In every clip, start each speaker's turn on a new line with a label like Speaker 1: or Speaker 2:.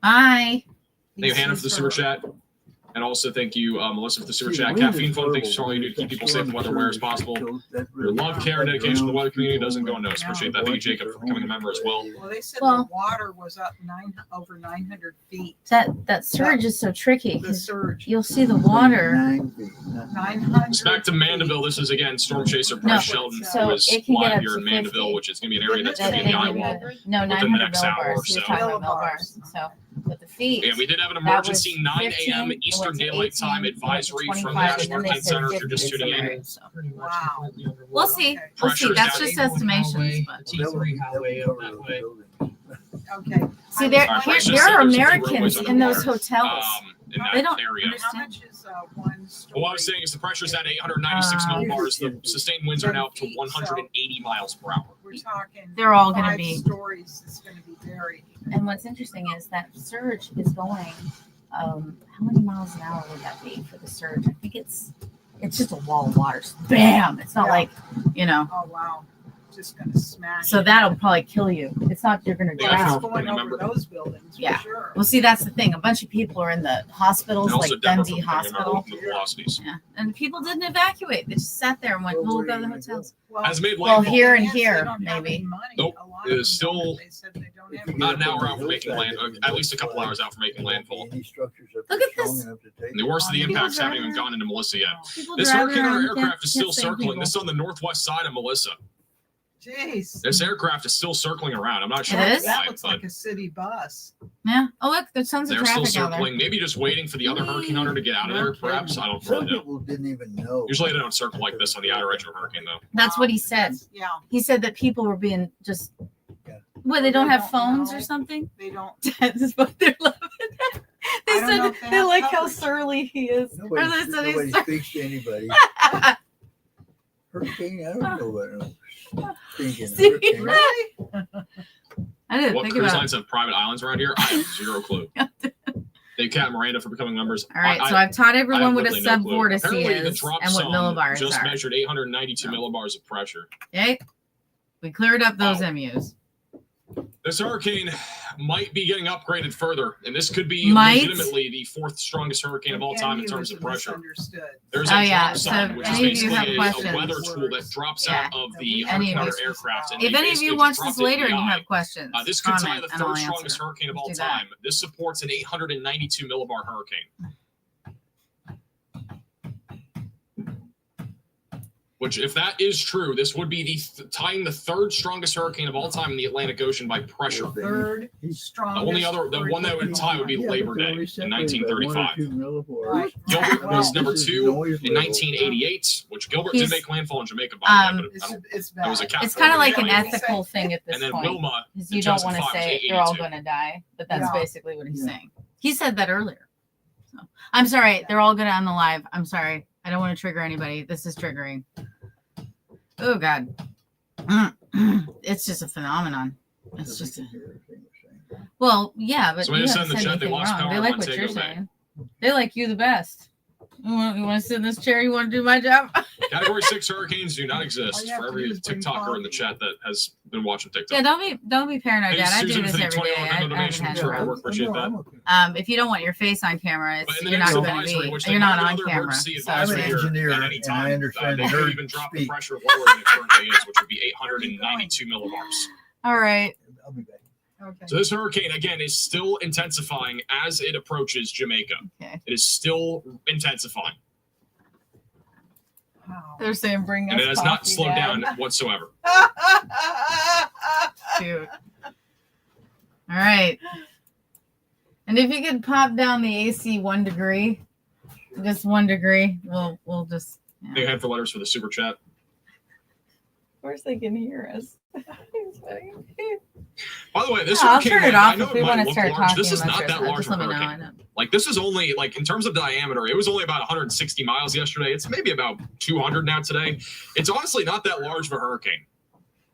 Speaker 1: Bye.
Speaker 2: Thank you, Hannah, for the super chat. And also thank you, Melissa, for the super chat. Caffeine Fund, thanks for all you do to keep people safe and weather aware as possible. Your love, care, and dedication to the weather community doesn't go unnoticed. Appreciate that. Thank you, Jacob, for becoming a member as well.
Speaker 3: Well, they said the water was up over 900 feet.
Speaker 1: That surge is so tricky.
Speaker 3: The surge.
Speaker 1: You'll see the water.
Speaker 3: 900.
Speaker 2: It's back to Mandeville. This is, again, Storm Chaser Bryce Sheldon, who is live here in Mandeville, which is going to be an area that's going to be in the eye wall within the next hour or so.
Speaker 1: With the feet.
Speaker 2: Yeah, we did have an emergency 9 a.m. Eastern Daylight Time advisory from the National Hurricane Center if you're just tuning in.
Speaker 3: Wow.
Speaker 1: We'll see. We'll see. That's just estimations. But.
Speaker 4: T3 highway up that way.
Speaker 3: Okay.
Speaker 1: See, there are Americans in those hotels.
Speaker 2: In that
Speaker 1: they don't
Speaker 2: area.
Speaker 3: How much is one story?
Speaker 2: Well, what I was saying is the pressure's at 896 millibars. The sustained winds are now up to 180 miles per hour.
Speaker 3: We're talking.
Speaker 1: They're all going to be
Speaker 3: stories. It's going to be very.
Speaker 1: And what's interesting is that surge is going. How many miles an hour would that be for the surge? I think it's just a wall of water. Bam! It's not like,
Speaker 3: Oh wow. Just gonna smash.
Speaker 1: So that'll probably kill you. It's not you're gonna drown.
Speaker 3: Going over those buildings.
Speaker 1: Yeah.
Speaker 3: For sure.
Speaker 1: Well, see, that's the thing. A bunch of people are in the hospitals, like Dundee Hospital. Yeah. And people didn't evacuate. They just sat there and went, "We'll go to the hotels."
Speaker 2: Well,
Speaker 1: here and here, maybe.
Speaker 2: Nope. It is still not an hour out from making land. At least a couple hours out from making landfall.
Speaker 1: Look at this.
Speaker 2: And the worst of the impacts haven't even gone into Melissa yet. This Hurricane aircraft is still circling. This is on the northwest side of Melissa.
Speaker 3: Jeez.
Speaker 2: This aircraft is still circling around. I'm not sure
Speaker 1: why.
Speaker 3: That looks like a city bus.
Speaker 1: Yeah. Oh, look, there's tons of traffic.
Speaker 2: They're still circling. Maybe just waiting for the other hurricane hunter to get out of there. Perhaps. I don't really know.
Speaker 4: People didn't even know.
Speaker 2: Usually they don't circle like this on the outer edge of a hurricane, though.
Speaker 1: That's what he said.
Speaker 3: Yeah.
Speaker 1: He said that people were being just. Well, they don't have phones or something.
Speaker 3: They don't.
Speaker 1: That's what they're loving. They said they like how surly he is.
Speaker 4: Nobody speaks to anybody. Hurricane, I don't know what.
Speaker 1: Really? I didn't
Speaker 2: what
Speaker 1: think
Speaker 2: cruise
Speaker 1: about
Speaker 2: lines have private islands around here? I have zero clue. Thank Cat and Miranda for becoming members.
Speaker 1: All right, so I've taught everyone what a subvortice is
Speaker 2: and
Speaker 1: what millibars
Speaker 2: just
Speaker 1: are.
Speaker 2: Measured 892 millibars of pressure.
Speaker 1: Okay, we cleared up those MUs.
Speaker 2: This hurricane might be getting upgraded further, and this could be legitimately the fourth strongest hurricane of all time in terms of pressure. There's a drop zone, which is basically a weather tool that drops out of the hurricane hunter aircraft.
Speaker 1: If any of you watch this later and you have questions,
Speaker 2: this could tie the third strongest hurricane of all time. This supports an 892 millibar hurricane. Which, if that is true, this would be tying the third strongest hurricane of all time in the Atlantic Ocean by pressure.
Speaker 3: Third strongest.
Speaker 2: The one that would tie would be Labor Day in 1935. Gilbert was number 2 in 1988, which Gilbert did make landfall in Jamaica, by the way, but
Speaker 1: it's kind of like an ethical thing at this point.
Speaker 2: And then Wilma,
Speaker 1: you don't want to say they're all going to die, but that's basically what he's saying. He said that earlier. So, I'm sorry, they're all going to on the live. I'm sorry. I don't want to trigger anybody. This is triggering. Oh, God. It's just a phenomenon. It's just well, yeah, but you haven't said anything wrong. They like what you're saying. They like you the best. You want to sit in this chair? You want to do my job?
Speaker 2: Category 6 hurricanes do not exist for every TikToker in the chat that has been watching TikTok.
Speaker 1: Yeah, don't be paranoid, Dad. I do this every day. I haven't had a
Speaker 2: appreciate that.
Speaker 1: If you don't want your face on camera, you're not going to be. You're not on camera. So
Speaker 4: I'm an engineer, and I understand
Speaker 2: they could even drop the pressure lower than it currently is, which would be 892 millibars.
Speaker 1: All right.
Speaker 4: I'll be back.
Speaker 3: Okay.
Speaker 2: So this hurricane, again, is still intensifying as it approaches Jamaica.
Speaker 1: Okay.
Speaker 2: It is still intensifying.
Speaker 3: Wow.
Speaker 1: They're saying bring us
Speaker 2: and it has not slowed down whatsoever.
Speaker 1: Cute. All right. And if you could pop down the AC 1 degree, just 1 degree, we'll just.
Speaker 2: Yeah. They have the letters for the super chat.
Speaker 1: Of course, they can hear us.
Speaker 2: By the way, this
Speaker 1: I'll
Speaker 2: hurricane,
Speaker 1: turn it off if we want to start
Speaker 2: large.
Speaker 1: talking.
Speaker 2: This is not that large of a hurricane. Like, this is only, like, in terms of diameter, it was only about 160 miles yesterday. It's maybe about 200 now today. It's honestly not that large of a hurricane.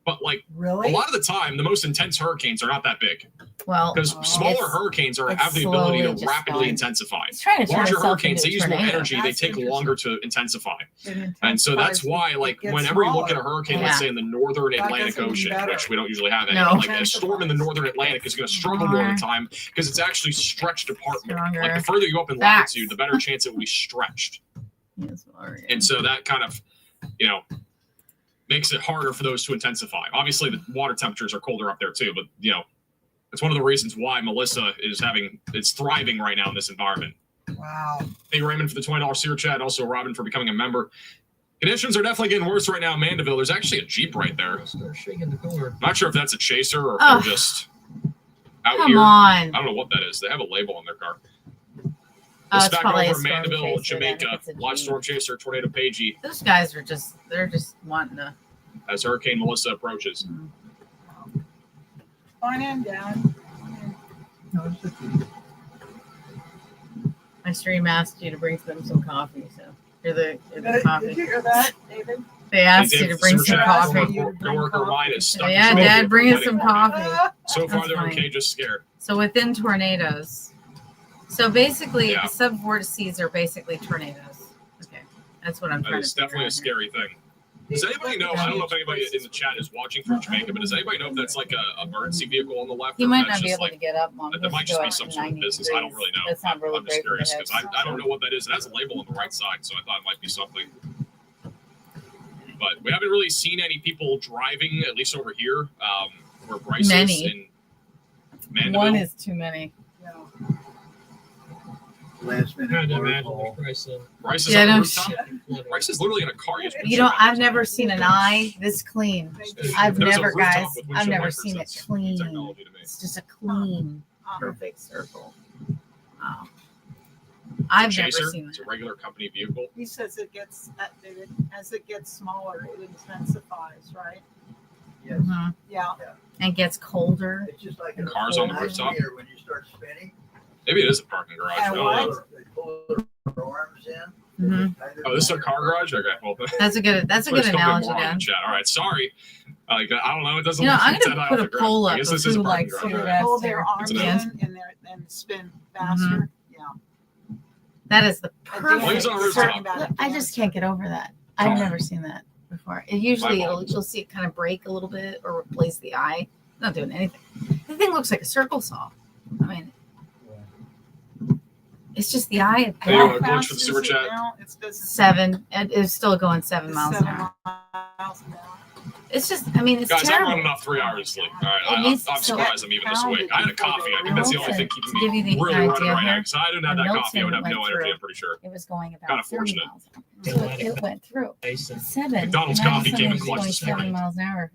Speaker 2: But, like,
Speaker 3: really?
Speaker 2: a lot of the time, the most intense hurricanes are not that big.
Speaker 1: Well,
Speaker 2: because smaller hurricanes have the ability to rapidly intensify. Larger hurricanes, they use more energy. They take longer to intensify. And so that's why, like, whenever you look at a hurricane, let's say in the northern Atlantic Ocean, which we don't usually have any, but like a storm in the northern Atlantic is going to struggle more of the time because it's actually stretched apart more. Like the further you go up in latitude, the better chance it will be stretched. And so that kind of, makes it harder for those to intensify. Obviously, the water temperatures are colder up there too, but it's one of the reasons why Mellissa it's thriving right now in this environment.
Speaker 3: Wow.
Speaker 2: Thank you, Raymond, for the $20 super chat, and also Robin for becoming a member. Conditions are definitely getting worse right now in Mandeville. There's actually a Jeep right there. I'm not sure if that's a chaser or if they're just out here.
Speaker 1: Come on.
Speaker 2: I don't know what that is. They have a label on their car.
Speaker 1: It's
Speaker 2: back
Speaker 1: probably
Speaker 2: over
Speaker 1: a
Speaker 2: Mandeville,
Speaker 1: chaser,
Speaker 2: Jamaica. Live storm chaser, tornado Pagey.
Speaker 1: Those guys are they're just wanting to.
Speaker 2: As Hurricane Mellissa approaches.
Speaker 3: On in, Dad.
Speaker 1: My stream asked you to bring them some coffee, so here's the coffee.
Speaker 3: Did you hear that, David?
Speaker 1: They asked you to bring some coffee.
Speaker 2: Coworker mine is stuck.
Speaker 1: Yeah, Dad, bring us some coffee.
Speaker 2: So far,
Speaker 1: That's
Speaker 2: they're
Speaker 1: funny.
Speaker 2: okay, just scared.
Speaker 1: So within tornadoes. So basically, the subvortices are basically tornadoes. Okay, that's what I'm trying to.
Speaker 2: It's definitely a scary thing. Does anybody know? I don't know if anybody in the chat is watching from Jamaica, but does anybody know if that's like a emergency vehicle on the left?
Speaker 1: You might not be able to get up, Mom.
Speaker 2: That might just be some sort of business. I don't really know.
Speaker 1: That's not really
Speaker 2: I'm just curious because I don't know what that is. It has a label on the right side, so I thought it might be something. But we haven't really seen any people driving, at least over here, where Bryce is in Mandeville.
Speaker 1: One is too many.
Speaker 4: Last minute.
Speaker 2: Bryce is on the rooftop. Bryce is literally in a car.
Speaker 1: I've never seen an eye this clean. I've never seen it clean. It's just a clean, perfect circle. Wow. I've never seen that.
Speaker 2: It's a regular company vehicle.
Speaker 3: He says as it gets smaller, it intensifies, right?
Speaker 4: Yes.
Speaker 1: Mm-hmm.
Speaker 3: Yeah.
Speaker 1: And gets colder.
Speaker 4: It's just like
Speaker 2: cars on the rooftop.
Speaker 4: When you start spinning.
Speaker 2: Maybe it is a parking garage.
Speaker 4: They pull their arms in.
Speaker 1: Mm-hmm.
Speaker 2: Oh, this is a car garage? Okay. Well,
Speaker 1: that's a good analogy, Dan.
Speaker 2: All right. Sorry. I don't know. It doesn't
Speaker 1: I'm going to put a poll up of who likes to
Speaker 3: pull their arms in and spin faster.
Speaker 1: Mm-hmm.
Speaker 3: Yeah.
Speaker 1: That is the
Speaker 2: perfect.
Speaker 1: I just can't get over that. I've never seen that before. Usually you'll see it kind of break a little bit or replace the eye. It's not doing anything. The thing looks like a circle saw. I mean, it's just the eye.
Speaker 2: How fast for the super chat?
Speaker 1: 7. It's still going 7 miles an hour. It's just, it's
Speaker 2: guys,
Speaker 1: terrible.
Speaker 2: I'm running off 3 hours of sleep. All right, I'm surprised I'm even this awake. I had a coffee. I think that's the only thing keeping me really running right now. Because I didn't have that coffee, I would have no energy, I'm pretty sure.
Speaker 1: It was going about
Speaker 2: kind of fortunate.
Speaker 1: It went through. 7.
Speaker 2: McDonald's coffee came in clutch this morning.
Speaker 1: 7 miles an hour.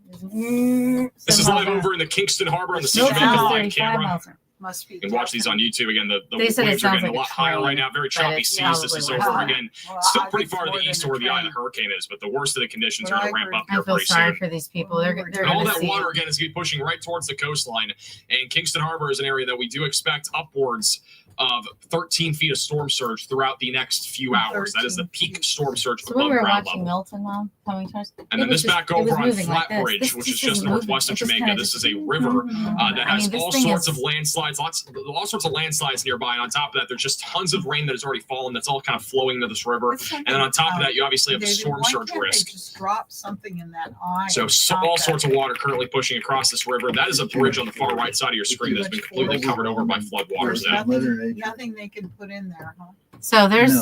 Speaker 2: This is live over in the Kingston Harbor on the Jamaica live camera.
Speaker 3: Must be.
Speaker 2: You can watch these on YouTube again. The waves
Speaker 1: are
Speaker 2: getting a lot higher right now. Very choppy seas. This is over again. Still pretty far to the east of where the eye of the hurricane is, but the worst of the conditions are going to ramp up here pretty soon.
Speaker 1: I feel sorry for these people. They're
Speaker 2: and all that water again is going to be pushing right towards the coastline. And Kingston Harbor is an area that we do expect upwards of 13 feet of storm surge throughout the next few hours. That is the peak storm surge
Speaker 1: so
Speaker 2: above
Speaker 1: when we were
Speaker 2: ground
Speaker 1: watching
Speaker 2: level.
Speaker 1: Milton, Mom, coming to us,
Speaker 2: and then this back over on Flatbridge, which is just northwest of Jamaica. This is a river that has all sorts of landslides, all sorts of landslides nearby. And on top of that, there's just tons of rain that has already fallen. That's all kind of flowing into this river. And then on top of that, you obviously have the storm surge risk.
Speaker 3: Just drop something in that eye.
Speaker 2: So all sorts of water currently pushing across this river. That is a bridge on the far right side of your screen that's been completely covered over by flood waters now.
Speaker 3: Nothing they can put in there, huh?
Speaker 1: So there's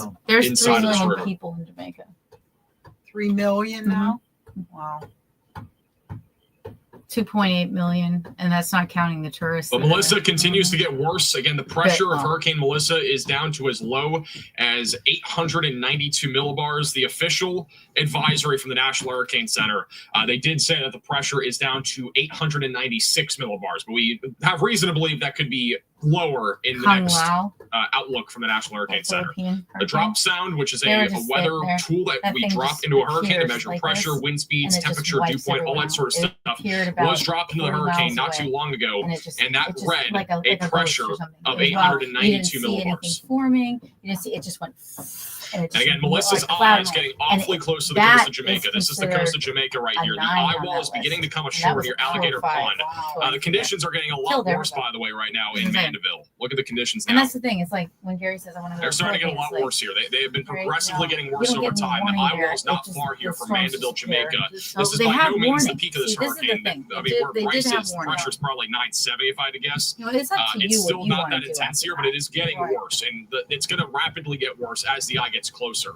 Speaker 2: Inside
Speaker 1: 3 million
Speaker 2: river.
Speaker 1: people in Jamaica.
Speaker 3: 3 million now? Wow.
Speaker 1: 2.8 million, and that's not counting the tourists.
Speaker 2: But Mellissa continues to get worse. Again, the pressure of Hurricane Mellissa is down to as low as 892 millibars. The official advisory from the National Hurricane Center, they did say that the pressure is down to 896 millibars, but we have reason to believe that could be lower in the next outlook from the National Hurricane Center.
Speaker 1: Philippine
Speaker 2: The drop sound, which is a weather tool that we drop into a hurricane to measure pressure, wind speeds, temperature, dew point, all that sort of stuff, was dropped into the hurricane not too long ago, and that read a pressure of 892 millibars.
Speaker 1: Forming, you see it just went.
Speaker 2: And again, Melissa's eye is getting awfully close to the coast of Jamaica. This is the coast of Jamaica right here. The eye wall is beginning to come ashore near Alligator Pond. The conditions are getting a lot worse, by the way, right now in Mandeville. Look at the conditions now.
Speaker 1: And that's the thing. It's like when Gary says, I want to go.
Speaker 2: They're starting to get a lot worse here. They have been progressively getting worse over time. The eye wall is not far here from Mandeville, Jamaica. This is by no means the peak of this hurricane. I mean, where Bryce is, the pressure is probably 970, if I had to guess. It's still not that intense here, but it is getting worse. And it's going to rapidly get worse as the eye gets closer.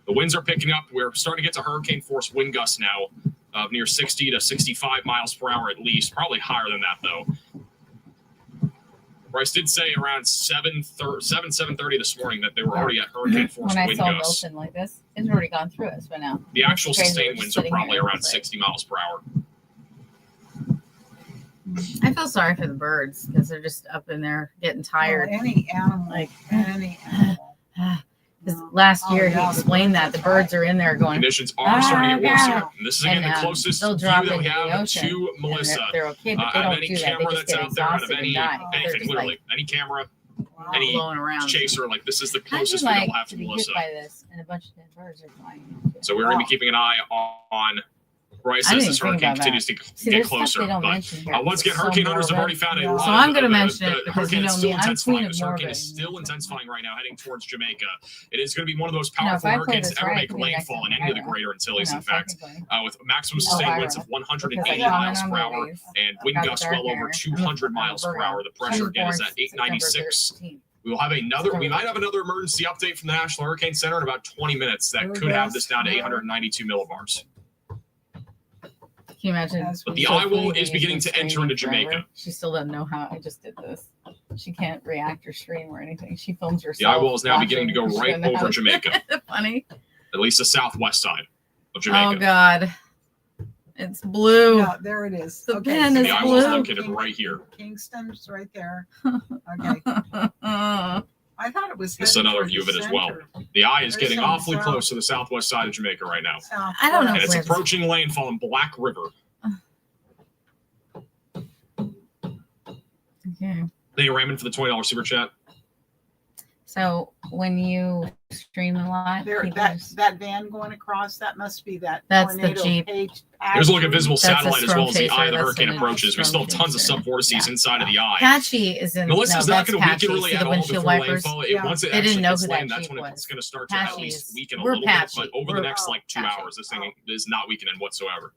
Speaker 2: The winds are picking up. We're starting to get to hurricane force wind gusts now of near 60 to 65 miles per hour at least. Probably higher than that, though. Bryce did say around 7:30 this morning that they were already at hurricane force wind gusts.
Speaker 1: When I saw Milton like this, it's already gone through us by now.
Speaker 2: The actual sustained winds are probably around 60 miles per hour.
Speaker 1: I feel sorry for the birds because they're just up in there getting tired.
Speaker 3: Well, any animal.
Speaker 1: Because last year he explained that the birds are in there going.
Speaker 2: Conditions are starting to get worse here. And this is again the closest view that we have to Melissa.
Speaker 1: They're okay, but they
Speaker 2: out of
Speaker 1: don't
Speaker 2: any
Speaker 1: do that.
Speaker 2: camera
Speaker 1: They just
Speaker 2: that's
Speaker 1: get
Speaker 2: out there, out of
Speaker 1: exhausted and die.
Speaker 2: anything, literally any camera, any chaser, like this is the closest we don't have to Melissa.
Speaker 1: By this, and a bunch of dead birds are flying.
Speaker 2: So we're going to be keeping an eye on Bryce as this hurricane continues to get closer. But once again, hurricane hunters have already found a lot.
Speaker 1: So I'm going to mention it because
Speaker 2: hurricane is still intensifying. This hurricane is still intensifying right now, heading towards Jamaica. It is going to be one of those powerful hurricanes to ever make landfall in any of the Greater Antilles. In fact, with maximum sustained winds of 180 miles per hour and wind gusts well over 200 miles per hour. The pressure again is at 896. We might have another emergency update from the National Hurricane Center in about 20 minutes that could have this down to 892 millibars.
Speaker 1: Can you imagine?
Speaker 2: But the eye wall is beginning to enter into Jamaica.
Speaker 1: She still doesn't know how I just did this. She can't react or stream or anything. She films herself.
Speaker 2: The eye wall is now beginning to go right over Jamaica.
Speaker 1: Funny.
Speaker 2: At least the southwest side of Jamaica.
Speaker 1: Oh, God. It's blue.
Speaker 3: Yeah, there it is.
Speaker 1: The pen is
Speaker 2: the eye wall is located right here.
Speaker 3: Kingston's right there. Okay. I thought it was.
Speaker 2: This is another view of it as well. The eye is getting awfully close to the southwest side of Jamaica right now.
Speaker 1: I don't know.
Speaker 2: And it's approaching landfall in Black River.
Speaker 1: Okay.
Speaker 2: Thank you, Raymond, for the $20 super chat.
Speaker 1: So when you stream the live,
Speaker 3: that van going across, that must be that.
Speaker 1: That's the Jeep.
Speaker 2: There's a look at visible satellite as well as the eye of the hurricane approaches. We still have tons of subvortices inside of the eye.
Speaker 1: Patchy is in.
Speaker 2: Melissa's not going to weaken really at all before
Speaker 1: wipers.
Speaker 2: landfall. Once it actually gets land, that's when it's going to start to at least weaken a little bit. But over the next 2 hours, this thing is not weakening whatsoever.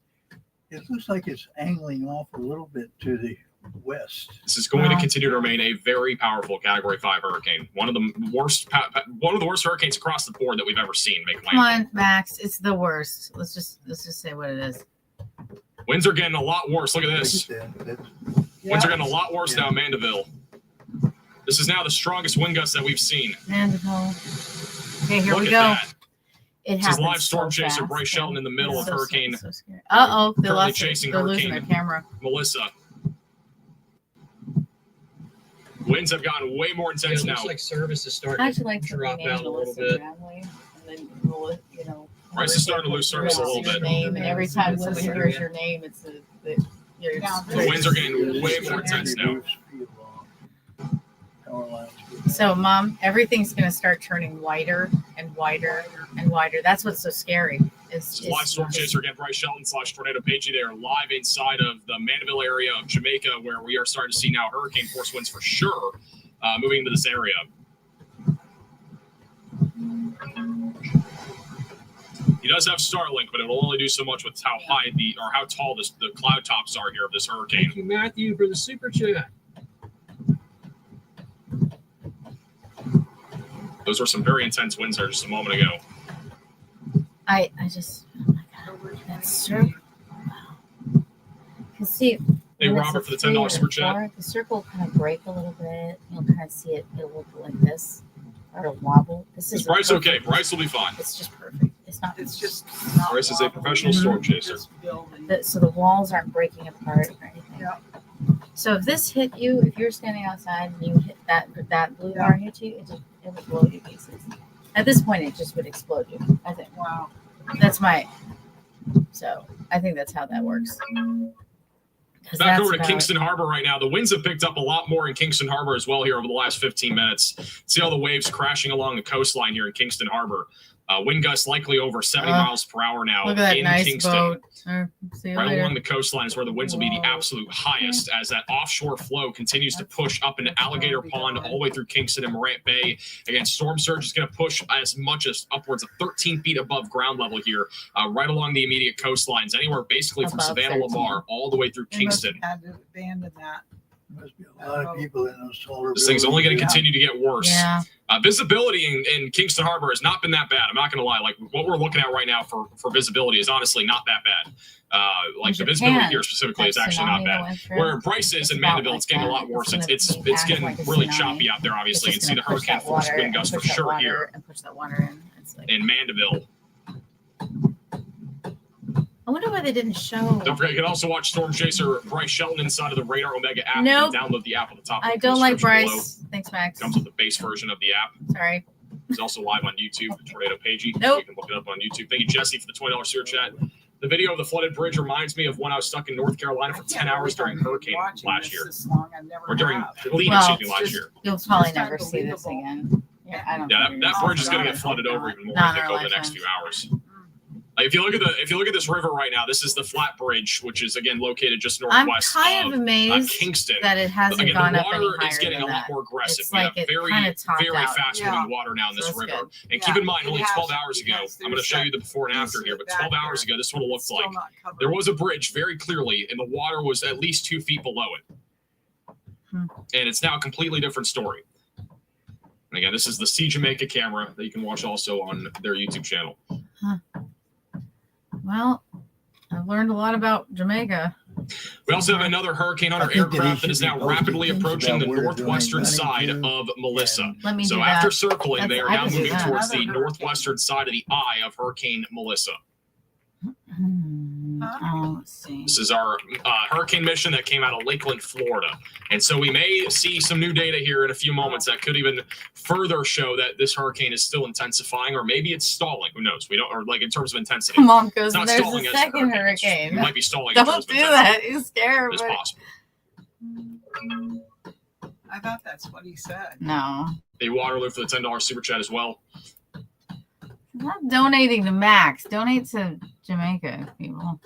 Speaker 4: It looks like it's angling off a little bit to the west.
Speaker 2: This is going to continue to remain a very powerful Category 5 hurricane. One of the worst hurricanes across the board that we've ever seen make landfall.
Speaker 1: Come on, Max, it's the worst. Let's just say what it is.
Speaker 2: Winds are getting a lot worse. Look at this. Winds are getting a lot worse now in Mandeville. This is now the strongest wind gusts that we've seen.
Speaker 1: Mandeville. Okay, here
Speaker 2: Look
Speaker 1: we go.
Speaker 2: That.
Speaker 1: This
Speaker 2: is live storm chaser Bryce Shelton in the middle of hurricane.
Speaker 1: They're
Speaker 2: chasing
Speaker 1: they're
Speaker 2: hurricane
Speaker 1: losing their camera.
Speaker 2: Melissa. Winds have gotten way more intense now.
Speaker 5: Looks like service is starting to drop out a little bit.
Speaker 2: Bryce is starting to lose service a little bit.
Speaker 1: And every time somebody hears your name, it's the
Speaker 2: winds are getting way more intense now.
Speaker 1: So, Mom, everything's going to start turning whiter and whiter and whiter. That's what's so scary.
Speaker 2: This is live storm chaser again, Bryce Shelton / Tornado Pagey. They are live inside of the Mandeville area of Jamaica, where we are starting to see now hurricane force winds for sure moving into this area. He does have Starlink, but it will only do so much with how high how tall the cloud tops are here of this hurricane.
Speaker 5: Thank you, Matthew, for the super chat.
Speaker 2: Those were some very intense winds there just a moment ago.
Speaker 1: I just, oh my God, that's true. Wow. You see,
Speaker 2: hey, Robert, for the $10 super chat.
Speaker 1: The circle will kind of break a little bit. You'll kind of see it. It'll look like this, or it'll wobble.
Speaker 2: Is Bryce okay? Bryce will be fine.
Speaker 1: It's just perfect. It's not.
Speaker 3: It's just.
Speaker 2: Bryce is a professional storm chaser.
Speaker 1: So the walls aren't breaking apart or anything.
Speaker 3: Yeah.
Speaker 1: So if this hit you, if you're standing outside and you hit that blue bar hit you, it would blow you to pieces. At this point, it just would explode you. I think.
Speaker 3: Wow.
Speaker 1: So I think that's how that works.
Speaker 2: Back over to Kingston Harbor right now. The winds have picked up a lot more in Kingston Harbor as well here over the last 15 minutes. See all the waves crashing along the coastline here in Kingston Harbor. Wind gusts likely over 70 miles per hour now
Speaker 1: look at that
Speaker 2: in
Speaker 1: nice
Speaker 2: Kingston.
Speaker 1: Boat. See you
Speaker 2: right
Speaker 1: later.
Speaker 2: along the coastline is where the winds will be the absolute highest as that offshore flow continues to push up into Alligator Pond all the way through Kingston and Morant Bay. Again, storm surge is going to push as much as upwards of 13 feet above ground level here, right along the immediate coastlines, anywhere basically from
Speaker 1: Above
Speaker 2: Savannah
Speaker 1: 13.
Speaker 2: Lamar all the way through
Speaker 3: They must
Speaker 2: Kingston.
Speaker 3: have had to abandon that.
Speaker 4: There must be a lot of people in those taller.
Speaker 2: This thing's only going to
Speaker 4: buildings.
Speaker 2: continue to get worse.
Speaker 1: Yeah.
Speaker 2: Visibility in Kingston Harbor has not been that bad. I'm not going to lie. Like what we're looking at right now for visibility is honestly not that bad. Like the visibility here specifically is actually not bad. Where Bryce is in Mandeville, it's getting a lot worse. It's getting really choppy out there. Obviously, you can see the hurricane force wind gusts for sure here
Speaker 1: and push that water in. It's like,
Speaker 2: in Mandeville.
Speaker 1: I wonder why they didn't show.
Speaker 2: Don't forget, you can also watch Storm Chaser Bryce Shelton inside of the Radar Omega app.
Speaker 1: Nope.
Speaker 2: You can download the app at the top.
Speaker 1: I
Speaker 2: of the
Speaker 1: don't like
Speaker 2: description
Speaker 1: Bryce.
Speaker 2: below.
Speaker 1: Thanks, Max.
Speaker 2: Comes with the base version of the app.
Speaker 1: Sorry.
Speaker 2: He's also live on YouTube, Tornado Pagey.
Speaker 1: Nope.
Speaker 2: You can look it up on YouTube. Thank you, Jesse, for the $20 super chat. The video of the flooded bridge reminds me of when I was stuck in North Carolina for 10 hours during hurricane last year. Or during Helene, last year.
Speaker 1: You'll probably never see this again. Yeah, I don't.
Speaker 2: Yeah,
Speaker 1: think
Speaker 2: that
Speaker 1: you're
Speaker 2: bridge is going to
Speaker 1: gonna
Speaker 2: get flooded over even more,
Speaker 1: Not
Speaker 2: I think,
Speaker 1: in our
Speaker 2: over the next
Speaker 1: lifetimes.
Speaker 2: few hours. Like, if you look at this river right now, this is the Flat Bridge, which is again located just
Speaker 1: I'm
Speaker 2: northwest
Speaker 1: kind of amazed
Speaker 2: Kingston.
Speaker 1: that it hasn't
Speaker 2: Again,
Speaker 1: gone
Speaker 2: the
Speaker 1: up any
Speaker 2: water
Speaker 1: higher
Speaker 2: is getting
Speaker 1: than
Speaker 2: a lot
Speaker 1: that.
Speaker 2: more aggressive.
Speaker 1: It's
Speaker 2: We
Speaker 1: like
Speaker 2: have
Speaker 1: it
Speaker 2: very,
Speaker 1: kinda topped
Speaker 2: very
Speaker 1: out.
Speaker 2: fast moving water now in this
Speaker 1: So that's
Speaker 2: river.
Speaker 1: good.
Speaker 2: And keep in mind, only
Speaker 3: it has
Speaker 2: 12
Speaker 3: to,
Speaker 2: hours ago,
Speaker 3: because
Speaker 2: I'm going to
Speaker 3: there's
Speaker 2: show
Speaker 3: that
Speaker 2: you the before and after
Speaker 3: piece
Speaker 2: here,
Speaker 3: of
Speaker 2: but
Speaker 3: it
Speaker 2: 12
Speaker 3: back
Speaker 2: hours
Speaker 3: there.
Speaker 2: ago, this is what it looked
Speaker 3: Still
Speaker 2: like.
Speaker 3: not covered.
Speaker 2: There was a bridge very clearly, and the water was at least 2 feet below it.
Speaker 1: Hmm.
Speaker 2: And it's now a completely different story. And again, this is the Sea Jamaica camera that you can watch also on their YouTube channel.
Speaker 1: Well, I've learned a lot about Jamaica.
Speaker 2: We also have another Hurricane Hunter
Speaker 4: I think that he
Speaker 2: aircraft that
Speaker 4: should
Speaker 2: is
Speaker 4: be
Speaker 2: now
Speaker 4: posting
Speaker 2: rapidly
Speaker 4: things
Speaker 2: approaching
Speaker 4: about
Speaker 2: the
Speaker 4: where they're doing
Speaker 2: northwestern
Speaker 4: running
Speaker 2: side
Speaker 4: to,
Speaker 2: of Melissa.
Speaker 1: Let me
Speaker 2: So
Speaker 1: do
Speaker 2: after
Speaker 1: that.
Speaker 2: circling, they are
Speaker 1: I
Speaker 2: now
Speaker 1: can do
Speaker 2: moving
Speaker 1: that.
Speaker 2: towards the
Speaker 3: Another
Speaker 2: northwestern side of the eye of Hurricane Mellissa.
Speaker 1: Oh, let's see.
Speaker 2: This is our hurricane mission that came out of Lakeland, Florida. And so we may see some new data here in a few moments that could even further show that this hurricane is still intensifying, or maybe it's stalling. Who knows? We don't, or like in terms of intensity.
Speaker 1: Mom goes,
Speaker 2: It's not
Speaker 1: there's
Speaker 2: stalling
Speaker 1: a
Speaker 2: as a
Speaker 1: second
Speaker 2: It
Speaker 1: hurricane.
Speaker 2: might be stalling in terms
Speaker 1: Don't
Speaker 2: of
Speaker 1: do
Speaker 2: intensity.
Speaker 1: that. You scare
Speaker 2: It's
Speaker 1: me.
Speaker 2: possible.
Speaker 3: I thought that's what he said.
Speaker 1: No.
Speaker 2: A Waterloo for the $10 super chat as well.
Speaker 1: I'm not donating to Max. Donate to Jamaica, people.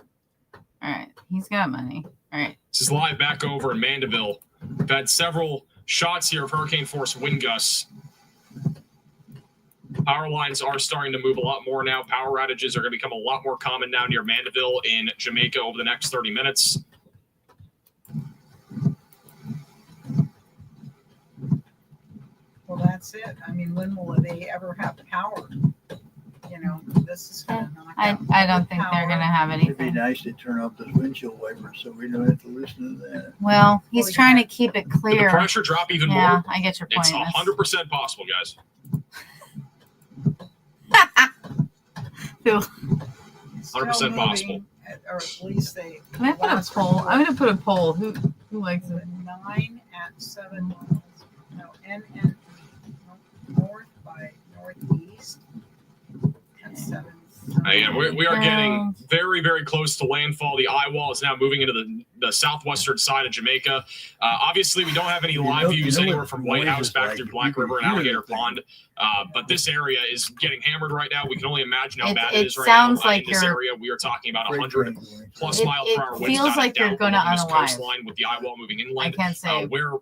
Speaker 1: All right. He's got money. All right.
Speaker 2: This is live back over in Mandeville. We've had several shots here of hurricane force wind gusts. Power lines are starting to move a lot more now. Power outages are going to become a lot more common now near Mandeville in Jamaica over the next 30 minutes.
Speaker 3: Well, that's it. I mean, when will they ever have power? You know, this is going to knock out
Speaker 1: I don't think they're going to have
Speaker 4: It'd be
Speaker 1: anything.
Speaker 4: nice to turn off those windshield wipers so we don't have to listen to that.
Speaker 1: Well, he's trying to keep it
Speaker 2: Could the
Speaker 1: clear.
Speaker 2: pressure drop even
Speaker 1: Yeah,
Speaker 2: more?
Speaker 1: I get your
Speaker 2: It's
Speaker 1: point.
Speaker 2: 100% possible, guys.
Speaker 3: Still
Speaker 2: 100%
Speaker 3: moving,
Speaker 2: possible.
Speaker 3: Or at least they.
Speaker 1: Can I put a poll? I'm going to put a poll. Who likes it?
Speaker 3: 9 at 7 miles. No, NN north by northeast at 7.
Speaker 2: Yeah, we are getting very, very close to landfall. The eye wall is now moving into the southwestern side of Jamaica. Obviously, we don't have any live views anywhere from White House back through Black River and Alligator Pond. But this area is getting hammered right now. We can only imagine how bad it is right now.
Speaker 1: Sounds like
Speaker 2: in this
Speaker 1: you're-
Speaker 2: area, we are talking about 100 plus
Speaker 1: It-
Speaker 2: mile per hour
Speaker 1: it
Speaker 2: winds
Speaker 1: feels like
Speaker 2: down
Speaker 1: you're gonna
Speaker 2: along this
Speaker 1: unalive.
Speaker 2: coastline with the eye wall moving
Speaker 1: I
Speaker 2: inland.
Speaker 1: can't say.
Speaker 2: Where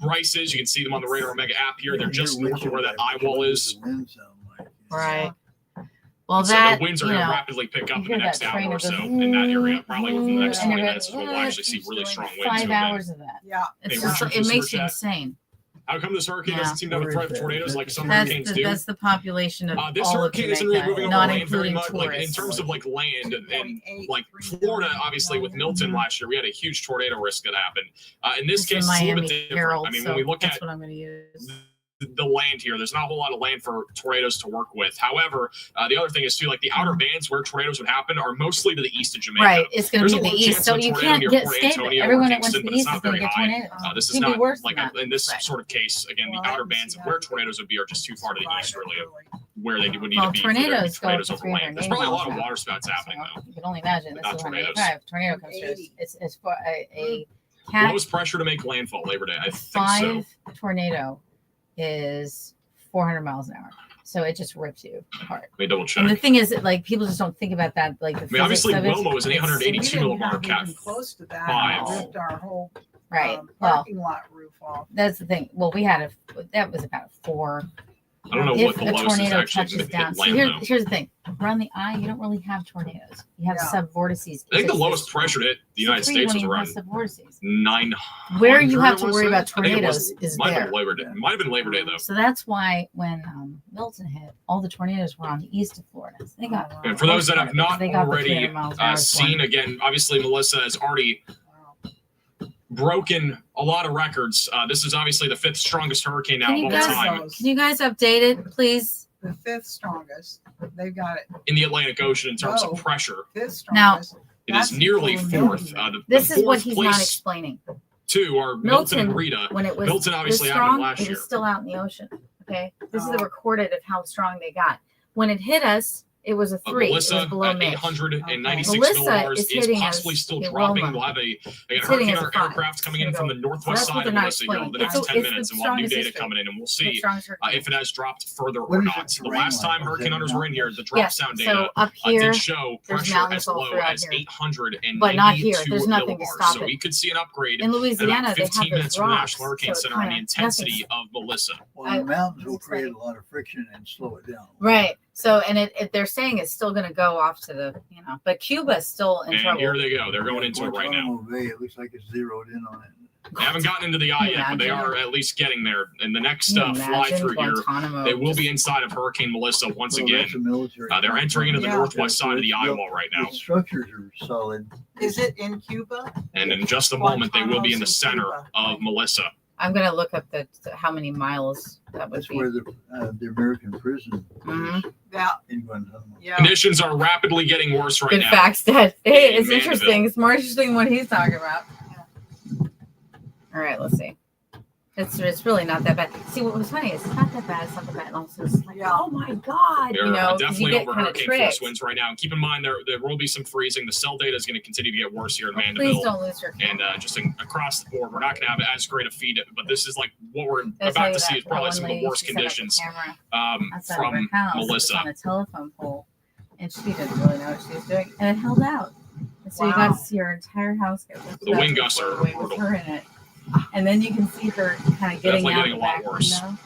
Speaker 2: Bryce is, you can see them on the Radar Omega app here. They're just north of where that eye wall is.
Speaker 1: Right. Well,
Speaker 2: So
Speaker 1: that,
Speaker 2: the winds are
Speaker 1: you
Speaker 2: going to
Speaker 1: know,
Speaker 2: rapidly pick up in
Speaker 1: hear
Speaker 2: the next
Speaker 1: that
Speaker 2: hour
Speaker 1: train
Speaker 2: or
Speaker 1: that
Speaker 2: so
Speaker 1: goes,
Speaker 2: in that area. Probably within the next
Speaker 1: and
Speaker 2: 20
Speaker 1: it
Speaker 2: minutes is when we'll actually see really strong winds.
Speaker 1: 5
Speaker 2: move in.
Speaker 1: hours of that.
Speaker 3: Yeah.
Speaker 1: It's
Speaker 2: Hey, we're
Speaker 1: just,
Speaker 2: checking
Speaker 1: it
Speaker 2: super
Speaker 1: makes you
Speaker 2: chat.
Speaker 1: insane.
Speaker 2: How come this hurricane
Speaker 1: Yeah.
Speaker 2: doesn't seem to have a threat of tornadoes like some
Speaker 1: That's
Speaker 2: hurricanes do?
Speaker 1: the population of
Speaker 2: This
Speaker 1: all of
Speaker 2: hurricane isn't really moving
Speaker 1: Jamaica,
Speaker 2: over
Speaker 1: not
Speaker 2: land very
Speaker 1: including
Speaker 2: much. Like in
Speaker 1: tourists.
Speaker 2: terms of like land and like Florida, obviously with Milton last year, we had a huge tornado risk that happened. In this
Speaker 1: It's the
Speaker 2: case, it's a little
Speaker 1: Miami
Speaker 2: bit different.
Speaker 1: Herald,
Speaker 2: I mean,
Speaker 1: so
Speaker 2: when we look
Speaker 1: that's
Speaker 2: at
Speaker 1: what I'm going to use.
Speaker 2: the land here. There's not a whole lot of land for tornadoes to work with. However, the other thing is too, like the outer bands where tornadoes would happen are mostly to the east of Jamaica.
Speaker 1: Right, it's going to be
Speaker 2: There's a
Speaker 1: the
Speaker 2: low
Speaker 1: east,
Speaker 2: chance
Speaker 1: so
Speaker 2: of a
Speaker 1: you
Speaker 2: tornado
Speaker 1: can't
Speaker 2: near
Speaker 1: get
Speaker 2: Port
Speaker 1: stable.
Speaker 2: Antonio or
Speaker 1: Everyone that went
Speaker 2: Kingston,
Speaker 1: to
Speaker 2: but
Speaker 1: the
Speaker 2: it's
Speaker 1: east
Speaker 2: not
Speaker 1: is going to
Speaker 2: very
Speaker 1: get
Speaker 2: high.
Speaker 1: tornadoes.
Speaker 2: This is
Speaker 1: It could be
Speaker 2: not
Speaker 1: worse
Speaker 2: like
Speaker 1: than that.
Speaker 2: in this
Speaker 3: Right.
Speaker 2: sort of case. Again,
Speaker 3: Well,
Speaker 2: the
Speaker 3: I
Speaker 2: outer
Speaker 3: haven't
Speaker 2: bands
Speaker 3: seen
Speaker 2: of where
Speaker 3: that
Speaker 2: tornadoes would be are just too far to the east, really, of
Speaker 3: Really.
Speaker 2: where they would need
Speaker 1: Well,
Speaker 2: to be for there to be
Speaker 1: tornadoes go up
Speaker 2: tornadoes
Speaker 1: to
Speaker 2: over land.
Speaker 1: 380
Speaker 2: There's probably a lot of
Speaker 1: miles
Speaker 2: water spouts happening
Speaker 1: So
Speaker 2: though.
Speaker 1: you can only imagine
Speaker 2: But
Speaker 1: this
Speaker 2: not
Speaker 1: is
Speaker 2: tornadoes.
Speaker 1: 185. Tornado comes through.
Speaker 3: 80.
Speaker 1: It's for a cat.
Speaker 2: Lowest pressure to make landfall Labor Day. I think so.
Speaker 1: 5 tornado is 400 miles an hour. So it just rips you apart.
Speaker 2: Let me double check.
Speaker 1: And the thing is that like people just don't think about that. Like the
Speaker 2: I mean, obviously,
Speaker 1: physics of it.
Speaker 2: Wilma was an
Speaker 3: We
Speaker 2: 882
Speaker 3: didn't
Speaker 2: millibar
Speaker 3: have
Speaker 2: cat.
Speaker 3: even close to that.
Speaker 2: 5.
Speaker 3: It ripped our whole
Speaker 1: Right. Well,
Speaker 3: parking lot roof off.
Speaker 1: that's the thing. Well, we had that was about a 4.
Speaker 2: I don't know
Speaker 1: If
Speaker 2: what the
Speaker 1: a
Speaker 2: lowest is
Speaker 1: tornado
Speaker 2: actually
Speaker 1: touches
Speaker 2: hit
Speaker 1: down, so
Speaker 2: land though.
Speaker 1: here's the thing: around the eye, you don't really have tornadoes. You have
Speaker 3: Yeah.
Speaker 1: subvortices.
Speaker 2: I think the lowest pressure to hit the United States was around
Speaker 1: subvortices.
Speaker 2: 900.
Speaker 1: Where you have to
Speaker 2: I wanna
Speaker 1: worry
Speaker 2: say.
Speaker 1: about
Speaker 2: I think it
Speaker 1: tornadoes is
Speaker 2: might have
Speaker 1: there.
Speaker 2: been Labor Day. It might have been Labor Day though.
Speaker 1: So that's why when Milton hit, all the tornadoes were on the east of Florida. So they got.
Speaker 2: And for those that have not
Speaker 1: They got the
Speaker 2: already
Speaker 1: 300 miles an hour
Speaker 2: seen,
Speaker 1: storm.
Speaker 2: again, obviously Melissa has already broken a lot of records. This is obviously the 5th strongest hurricane now
Speaker 1: Can
Speaker 2: of
Speaker 1: you
Speaker 2: all
Speaker 1: guys-
Speaker 2: time
Speaker 1: Can you guys update it, please?
Speaker 3: The 5th strongest. They've got it.
Speaker 2: in the Atlantic Ocean in terms
Speaker 3: Whoa.
Speaker 2: of pressure.
Speaker 3: 5th
Speaker 1: Now-
Speaker 3: strongest.
Speaker 2: It is
Speaker 3: That's
Speaker 2: nearly
Speaker 3: full
Speaker 2: 4th.
Speaker 3: million.
Speaker 1: This
Speaker 2: the
Speaker 1: is what
Speaker 2: 4th
Speaker 1: he's
Speaker 2: place
Speaker 1: not explaining.
Speaker 2: two are Milton and
Speaker 1: Milton,
Speaker 2: Rita.
Speaker 1: When it was
Speaker 2: Milton
Speaker 1: this
Speaker 2: obviously happened
Speaker 1: strong,
Speaker 2: last
Speaker 1: it
Speaker 2: year.
Speaker 1: was still out in the ocean. Okay, this is the
Speaker 3: Oh.
Speaker 1: recorded of how strong they got. When it hit us, it was a 3. It
Speaker 2: Melissa
Speaker 1: was below
Speaker 2: at
Speaker 1: Mitch.
Speaker 2: 896
Speaker 1: Melissa
Speaker 2: millibars
Speaker 1: is
Speaker 2: is
Speaker 1: hitting
Speaker 2: possibly
Speaker 1: us
Speaker 2: still
Speaker 1: in
Speaker 2: dropping.
Speaker 1: Wilma.
Speaker 2: We'll have a
Speaker 1: It's hitting
Speaker 2: hurricane
Speaker 1: us at 5.
Speaker 2: aircraft coming in
Speaker 1: It's
Speaker 2: from the
Speaker 1: gonna go-
Speaker 2: northwest
Speaker 1: that's what
Speaker 2: side of
Speaker 1: they're not
Speaker 2: Melissa here over the
Speaker 1: explaining.
Speaker 2: next
Speaker 1: It's
Speaker 2: 10
Speaker 1: the
Speaker 2: minutes, and we'll have new
Speaker 1: strongest
Speaker 2: data
Speaker 1: history.
Speaker 2: coming in, and we'll
Speaker 1: The
Speaker 2: see
Speaker 1: strongest hurricane.
Speaker 2: if it has dropped further
Speaker 4: What
Speaker 2: or
Speaker 4: is
Speaker 2: not.
Speaker 4: it
Speaker 2: The
Speaker 4: terrain
Speaker 2: last time
Speaker 4: like?
Speaker 2: hurricane
Speaker 4: Is it
Speaker 2: hunters were in here, the drop
Speaker 1: Yes.
Speaker 2: sound
Speaker 1: So
Speaker 2: data
Speaker 1: up here,
Speaker 2: did show
Speaker 1: there's
Speaker 2: pressure
Speaker 1: mountains
Speaker 2: as
Speaker 1: all
Speaker 2: low
Speaker 1: throughout
Speaker 2: as
Speaker 1: here.
Speaker 2: 892
Speaker 1: But not here. There's nothing to
Speaker 2: millibars.
Speaker 1: stop
Speaker 2: So
Speaker 1: it.
Speaker 2: we could see an upgrade
Speaker 1: in
Speaker 2: in
Speaker 1: Louisiana,
Speaker 2: about
Speaker 1: they have
Speaker 2: 15 minutes
Speaker 1: those
Speaker 2: from the
Speaker 1: rocks.
Speaker 2: National Hurricane
Speaker 1: so it
Speaker 2: Center on the
Speaker 1: kinda-
Speaker 2: intensity of Melissa.
Speaker 4: Well, the mountains will
Speaker 1: it's
Speaker 4: create
Speaker 1: like-
Speaker 4: a lot of friction and slow it down.
Speaker 1: Right. So, and they're saying it's still going to go off to the, but Cuba's still in
Speaker 2: And
Speaker 1: trouble.
Speaker 2: here they go. They're going into it right now.
Speaker 4: Guantanamo Bay, it looks like it's zeroed in on it.
Speaker 2: They haven't gotten into the eye yet, but they are at least getting there. And the next
Speaker 1: Can you
Speaker 2: fly
Speaker 1: imagine
Speaker 2: through here,
Speaker 1: Guantanamo
Speaker 2: they will
Speaker 1: just-
Speaker 2: be inside of Hurricane Melissa once
Speaker 4: Well,
Speaker 2: again.
Speaker 4: that's a military.
Speaker 2: They're entering into the
Speaker 3: Yeah.
Speaker 2: northwest side of the eye wall right now.
Speaker 4: The structures are solid.
Speaker 3: Is it in Cuba?
Speaker 2: And in just a moment, they will be in the
Speaker 3: Guantanamo's in
Speaker 2: center
Speaker 3: Cuba.
Speaker 2: of Melissa.
Speaker 1: I'm going to look up how many miles that would
Speaker 4: That's
Speaker 1: be.
Speaker 4: where the American prison
Speaker 1: Mhm.
Speaker 4: is
Speaker 3: Yeah.
Speaker 4: in Guantanamo.
Speaker 3: Yeah.
Speaker 2: Conditions are rapidly getting worse right
Speaker 1: Good
Speaker 2: now.
Speaker 1: facts, Dad. Hey,
Speaker 2: In
Speaker 1: it's interesting.
Speaker 2: Mandeville.
Speaker 1: It's more interesting than what he's talking about. All right, let's see. It's really not that bad. See, what was funny is it's not that bad. It's not that bad. And also, it's like,
Speaker 3: Yeah.
Speaker 1: oh my god,
Speaker 2: They're
Speaker 1: 'cause
Speaker 2: definitely
Speaker 1: you get
Speaker 2: over
Speaker 1: kind of
Speaker 2: hurricane force
Speaker 1: tricked.
Speaker 2: winds right now. And keep in mind, there will be some freezing. The cell data is going to continue to get worse here in
Speaker 1: Please
Speaker 2: Mandeville.
Speaker 1: don't lose your.
Speaker 2: And just across the board, we're not going to have as great a feed, but this is like what we're
Speaker 1: I'll tell
Speaker 2: about
Speaker 1: you
Speaker 2: to see
Speaker 1: that
Speaker 2: is probably
Speaker 1: one
Speaker 2: some of
Speaker 1: lady,
Speaker 2: the worst
Speaker 1: she set up a
Speaker 2: conditions
Speaker 1: camera outside of
Speaker 2: from
Speaker 1: her house. It was
Speaker 2: Melissa.
Speaker 1: on a telephone pole, and she didn't really know what she was doing, and it held out. And so you got
Speaker 3: Wow.
Speaker 1: to see her entire house get lifted
Speaker 2: The
Speaker 1: up
Speaker 2: wind gusts are
Speaker 1: with
Speaker 2: brutal.
Speaker 1: her in it, and then you can see her kind of getting
Speaker 2: Definitely
Speaker 1: out
Speaker 2: getting
Speaker 1: the
Speaker 2: a lot
Speaker 1: back
Speaker 2: worse.
Speaker 1: window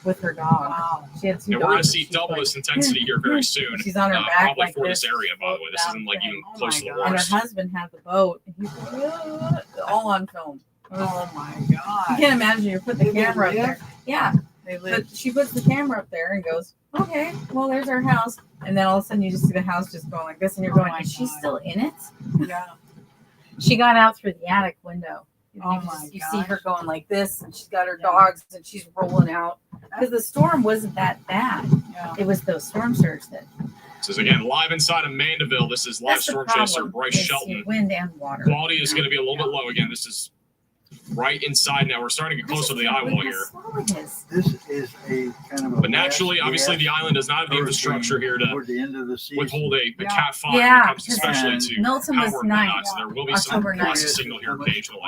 Speaker 1: with her dog.
Speaker 3: Wow.
Speaker 1: She had 2
Speaker 2: And we're going to
Speaker 1: dogs
Speaker 2: see
Speaker 1: that she's
Speaker 2: double
Speaker 1: like-
Speaker 2: this intensity here very soon.
Speaker 1: She's on her back
Speaker 2: Probably
Speaker 1: like
Speaker 2: for this
Speaker 1: this,
Speaker 2: area, by the way. This
Speaker 1: floating
Speaker 2: isn't like
Speaker 1: down
Speaker 2: even
Speaker 3: thing.
Speaker 2: close
Speaker 3: Oh
Speaker 2: to the
Speaker 3: my
Speaker 1: and her
Speaker 2: worst.
Speaker 1: husband had the boat. And he's like, all on film.
Speaker 3: Oh my
Speaker 1: You
Speaker 3: God.
Speaker 1: can't imagine you put the
Speaker 3: Did they
Speaker 1: camera up
Speaker 3: live?
Speaker 1: there. Yeah,
Speaker 3: They
Speaker 1: but
Speaker 3: live.
Speaker 1: she puts the camera up there and goes, okay, well, there's our house. And then all of a sudden you just see the house just going like this, and you're
Speaker 3: Oh
Speaker 1: going,
Speaker 3: my
Speaker 1: is she
Speaker 3: God.
Speaker 1: still in it?
Speaker 3: Yeah.
Speaker 1: She got out through the attic window.
Speaker 3: Oh
Speaker 1: You
Speaker 3: my
Speaker 1: you see her
Speaker 3: gosh.
Speaker 1: going like this, and she's got her
Speaker 3: Yeah.
Speaker 1: dogs, and she's rolling out. Because the storm wasn't that bad.
Speaker 3: Yeah.
Speaker 1: It was those storm surge that.
Speaker 2: This is again live inside of Mandeville. This is live
Speaker 1: That's the
Speaker 2: storm chaser
Speaker 1: problem,
Speaker 2: Bryce
Speaker 1: is
Speaker 2: Shelton.
Speaker 1: wind and water.
Speaker 2: Quality is going to be a little bit low again. This is right inside now. We're starting to get closer to the eye wall here.
Speaker 4: This is a kind of a.
Speaker 2: But naturally, obviously, the island does not have the infrastructure here to
Speaker 4: toward the end of the season.
Speaker 2: withhold a
Speaker 3: Yeah.
Speaker 2: Cat 5 when
Speaker 1: Yeah,
Speaker 2: it comes especially
Speaker 4: and
Speaker 2: to
Speaker 1: Milton was
Speaker 2: power and
Speaker 1: nice.
Speaker 2: whatnot. So there will be
Speaker 1: October
Speaker 2: some loss
Speaker 1: 9th.
Speaker 2: of signal here occasionally.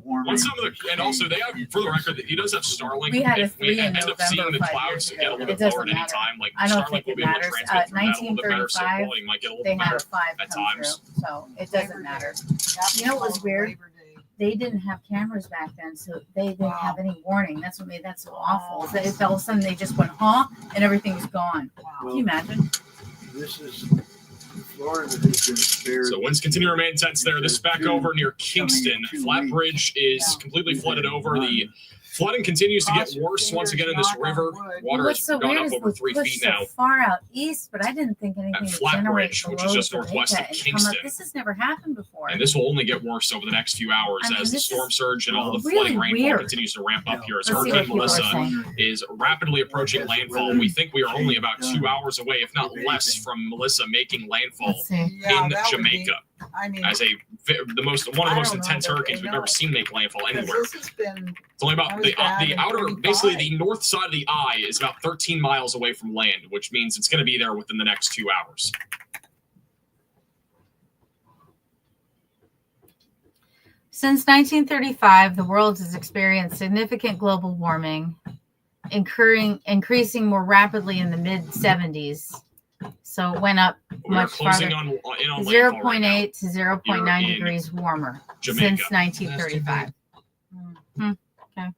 Speaker 4: Warming,
Speaker 2: On some of the, and also they have, for the record, that he does have Starlink.
Speaker 1: We had a
Speaker 2: If we
Speaker 1: 3 in
Speaker 2: end up seeing
Speaker 1: November
Speaker 2: the
Speaker 1: 5
Speaker 2: clouds
Speaker 1: years
Speaker 2: get a
Speaker 1: ago.
Speaker 2: little
Speaker 1: It
Speaker 2: bit lower
Speaker 1: doesn't
Speaker 2: at any
Speaker 1: matter.
Speaker 2: time, like
Speaker 1: I don't
Speaker 2: Starlink
Speaker 1: think
Speaker 2: will
Speaker 1: it
Speaker 2: be able to
Speaker 1: matters.
Speaker 2: transmit from that a little bit better, so
Speaker 1: 1935,
Speaker 2: quality might get a
Speaker 1: They
Speaker 2: little bit
Speaker 1: had
Speaker 2: better.
Speaker 1: a 5
Speaker 2: at
Speaker 1: come
Speaker 2: times.
Speaker 1: through, so it doesn't matter. You know what was weird?
Speaker 3: Labor Day.
Speaker 1: They didn't have cameras back then, so they didn't
Speaker 3: Wow.
Speaker 1: have any warning. That's what made that so awful.
Speaker 3: Oh.
Speaker 1: Is that all of a sudden they just went, huh? And everything was gone.
Speaker 3: Wow.
Speaker 1: Can you imagine?
Speaker 4: This is Florida has been spared.
Speaker 2: So winds continue to remain intense there. This back over near Kingston. Flat Bridge is completely flooded over. The flooding continues to get worse once again in this river. Water has gone up over 3 feet now.
Speaker 1: So far out east, but I didn't think anything
Speaker 2: At
Speaker 1: would
Speaker 2: Flat
Speaker 1: generate
Speaker 2: Bridge, which is just
Speaker 1: below
Speaker 2: northwest of
Speaker 1: Jamaica and come
Speaker 2: Kingston.
Speaker 1: up. This has never happened before.
Speaker 2: And this will only get worse over the next few hours
Speaker 1: I mean,
Speaker 2: as the
Speaker 1: this
Speaker 2: storm
Speaker 1: is
Speaker 2: surge and all the
Speaker 1: really
Speaker 2: flooding rainfall
Speaker 1: weird.
Speaker 2: continues to ramp up here. As
Speaker 1: Let's see
Speaker 2: Hurricane
Speaker 1: what people are
Speaker 2: Mellissa
Speaker 1: saying.
Speaker 2: is rapidly approaching landfall. We think we are only about 2 hours away, if not less, from Melissa making landfall
Speaker 1: Let's see.
Speaker 3: Yeah,
Speaker 2: in
Speaker 3: that would be-
Speaker 2: Jamaica
Speaker 3: I mean,
Speaker 2: as one of the most
Speaker 3: I don't
Speaker 2: intense
Speaker 3: know, but
Speaker 2: hurricanes
Speaker 3: you
Speaker 2: we've
Speaker 3: know,
Speaker 2: ever seen make landfall
Speaker 3: 'cause
Speaker 2: anywhere.
Speaker 3: this has been,
Speaker 2: It's only about
Speaker 3: that
Speaker 2: the
Speaker 3: was bad
Speaker 2: the
Speaker 3: in
Speaker 2: outer,
Speaker 3: 45.
Speaker 2: basically the north side of the eye is about 13 miles away from land, which means it's going to be there within the next 2 hours.
Speaker 1: Since 1935, the world has experienced significant global warming, increasing more rapidly in the mid-70s. So it went up
Speaker 2: We are
Speaker 1: much
Speaker 2: closing
Speaker 1: farther.
Speaker 2: on landfall right now.
Speaker 1: 0.8 to 0.9
Speaker 2: You're in
Speaker 1: degrees warmer
Speaker 2: Jamaica.
Speaker 1: since 1935.
Speaker 3: mm,
Speaker 1: Okay.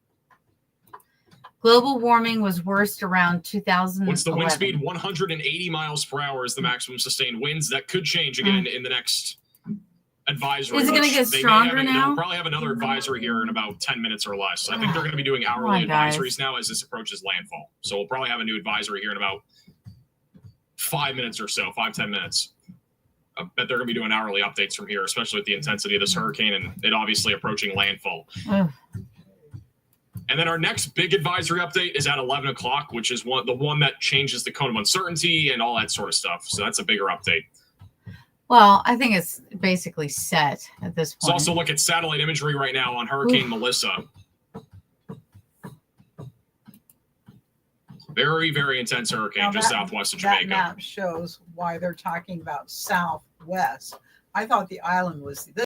Speaker 1: Global warming was worst around 2011.
Speaker 2: What's the wind speed? 180 miles per hour is the maximum sustained winds. That could change again in the next advisory.
Speaker 1: Is it going to get
Speaker 2: They may
Speaker 1: stronger
Speaker 2: have
Speaker 1: now?
Speaker 2: They'll probably have another advisory here in about 10 minutes or less. I think they're going to be doing hourly
Speaker 1: on, guys.
Speaker 2: advisories now as this approaches landfall. So we'll probably have a new advisory here in about 5 minutes or so, 5-10 minutes. I bet they're going to be doing hourly updates from here, especially with the intensity of this hurricane and it obviously approaching landfall.
Speaker 1: Ugh.
Speaker 2: And then our next big advisory update is at 11 o'clock, which is the one that changes the cone of uncertainty and all that sort of stuff. So that's a bigger update.
Speaker 1: Well, I think it's basically set at this
Speaker 2: Let's
Speaker 1: point.
Speaker 2: also look at satellite imagery right now on Hurricane Mellissa. Very, very intense hurricane
Speaker 3: Now
Speaker 2: just
Speaker 3: that-
Speaker 2: southwest of
Speaker 3: that
Speaker 2: Jamaica.
Speaker 3: map shows why they're talking about southwest. I thought the island was